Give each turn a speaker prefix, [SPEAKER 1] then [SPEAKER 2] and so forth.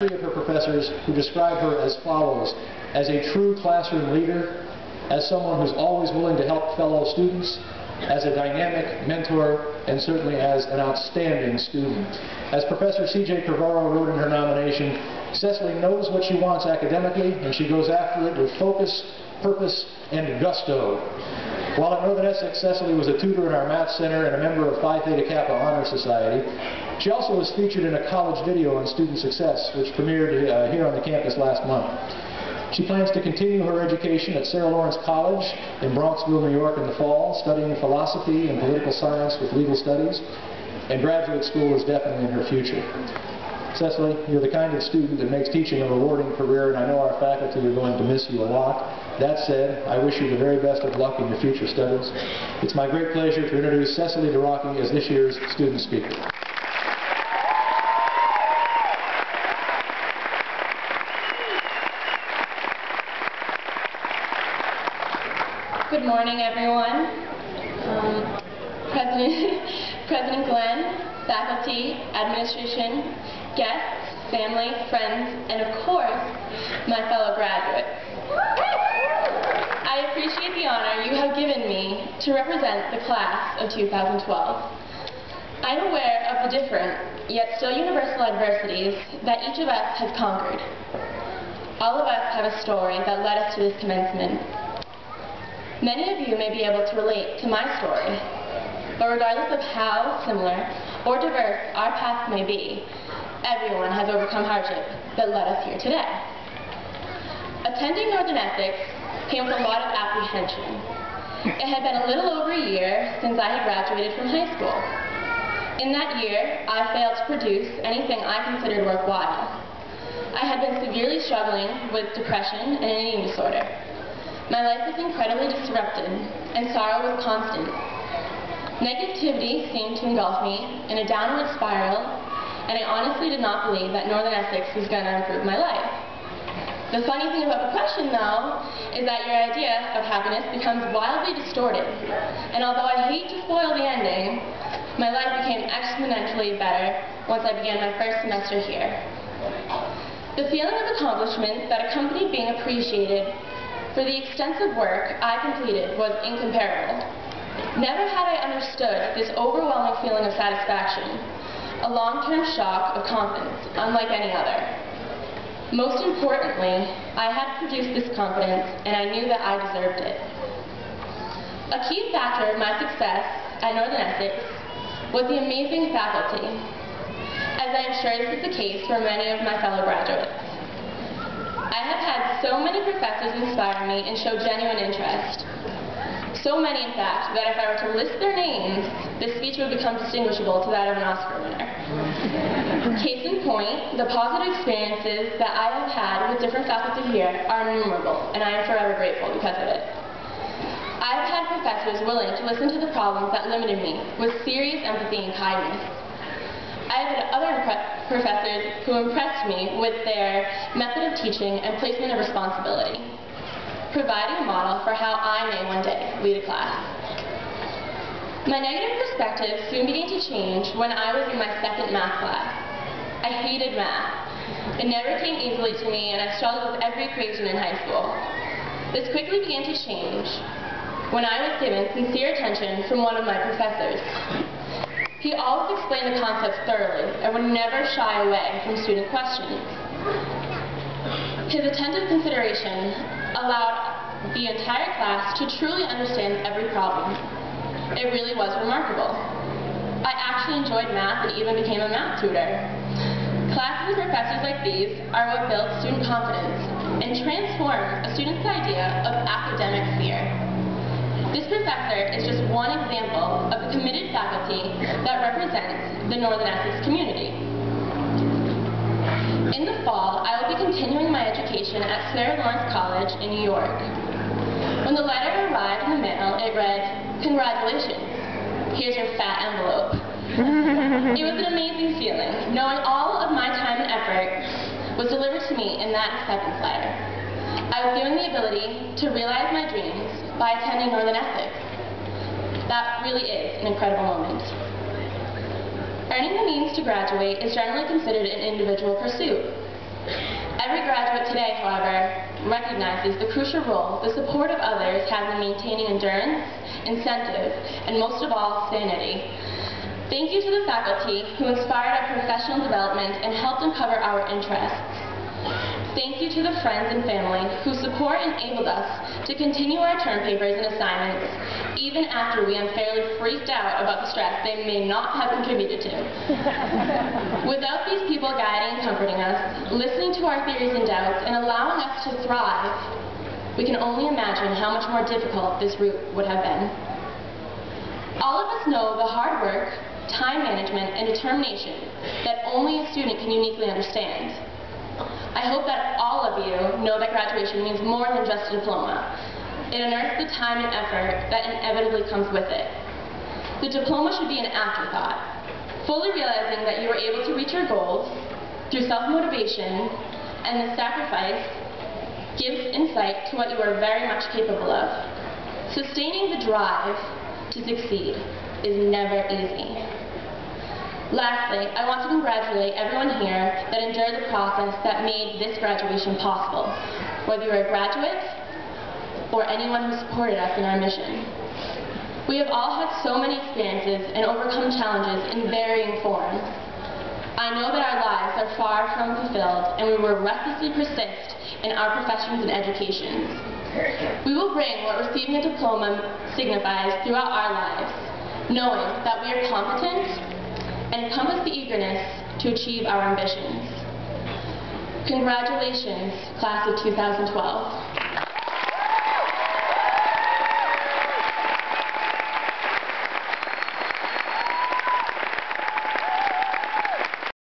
[SPEAKER 1] Three of her professors who describe her as follows: as a true classroom leader, as someone who's always willing to help fellow students, as a dynamic mentor, and certainly as an outstanding student. As Professor C.J. Crivaro wrote in her nomination, Cecily knows what she wants academically, and she goes after it with focus, purpose, and gusto. While at Northern Essex, Cecily was a tutor in our Math Center and a member of Phi Theta Kappa Honor Society. She also was featured in a college video on student success, which premiered here on the campus last month. She plans to continue her education at Sarah Lawrence College in Bronxville, New York in the fall, studying philosophy and political science with legal studies, and graduate school is definitely in her future. Cecily, you're the kind of student that makes teaching a rewarding career, and I know our faculty are going to miss you a lot. That said, I wish you the very best of luck in your future studies. It's my great pleasure to introduce Cecily DeRocky as this year's student speaker.
[SPEAKER 2] Good morning, everyone. President Glenn, faculty, administration, guests, family, friends, and of course, my fellow graduates. I appreciate the honor you have given me to represent the class of 2012. I'm aware of the different, yet still universal adversities that each of us has conquered. All of us have a story that led us to this commencement. Many of you may be able to relate to my story, but regardless of how similar or diverse our paths may be, everyone has overcome hardship that led us here today. Attending Northern Essex came with a lot of apprehension. It had been a little over a year since I had graduated from high school. In that year, I failed to produce anything I considered worthwhile. I had been severely struggling with depression and an eating disorder. My life was incredibly disrupted, and sorrow was constant. Negativity seemed to engulf me in a downward spiral, and I honestly did not believe that Northern Essex was going to improve my life. The funny thing about depression, though, is that your idea of happiness becomes wildly distorted, and although I hate to spoil the ending, my life became exponentially better once I began my first semester here. The feeling of accomplishment that accompanied being appreciated for the extensive work I completed was incomparable. Never had I understood this overwhelming feeling of satisfaction, a long-term shock of confidence unlike any other. Most importantly, I had produced this confidence, and I knew that I deserved it. A key factor of my success at Northern Essex was the amazing faculty, as I am sure this is the case for many of my fellow graduates. I have had so many professors inspire me and show genuine interest. So many, in fact, that if I were to list their names, this speech would become distinguishable to that of an Oscar winner. Case in point, the positive experiences that I have had with different faculty here are innumerable, and I am forever grateful because of it. I've had professors willing to listen to the problems that limited me with serious empathy and kindness. I have had other professors who impressed me with their method of teaching and placement of responsibility, providing a model for how I may one day lead a class. My negative perspective soon began to change when I was in my second math class. I hated math. It never came easily to me, and I struggled with every equation in high school. This quickly began to change when I was given sincere attention from one of my professors. He always explained the concepts thoroughly and would never shy away from student questions. His attentive consideration allowed the entire class to truly understand every problem. It really was remarkable. I actually enjoyed math and even became a math tutor. Classes with professors like these are what builds student confidence and transform a student's idea of academic fear. This professor is just one example of the committed faculty that represents the Northern Essex community. In the fall, I will be continuing my education at Sarah Lawrence College in New York. When the letter arrived in the mail, it read, "Congratulations, here's your fat envelope." It was an amazing feeling, knowing all of my time and effort was delivered to me in that acceptance letter. I was given the ability to realize my dreams by attending Northern Essex. That really is an incredible moment. Earning the means to graduate is generally considered an individual pursuit. Every graduate today, however, recognizes the crucial role the support of others has in maintaining endurance, incentive, and most of all, sanity. Thank you to the faculty who inspired our professional development and helped uncover our interests. Thank you to the friends and family whose support enabled us to continue our term papers and assignments, even after we unfairly freaked out about the stress they may not have contributed to. Without these people guiding and comforting us, listening to our theories and doubts, and allowing us to thrive, we can only imagine how much more difficult this route would have been. All of us know the hard work, time management, and determination that only a student can uniquely understand. I hope that all of you know that graduation means more than just a diploma. It unearths the time and effort that inevitably comes with it. The diploma should be an afterthought, fully realizing that you were able to reach your goals through self-motivation, and the sacrifice gives insight to what you are very much capable of. Sustaining the drive to succeed is never easy. Lastly, I want to congratulate everyone here that endured the process that made this graduation possible, whether you're a graduate or anyone who supported us in our mission. We have all had so many experiences and overcome challenges in varying forms. I know that our lives are far from fulfilled, and we will restlessly persist in our professions and educations. We will bring what receiving a diploma signifies throughout our lives, knowing that we are competent and encompass the eagerness to achieve our ambitions. Congratulations, class of 2012.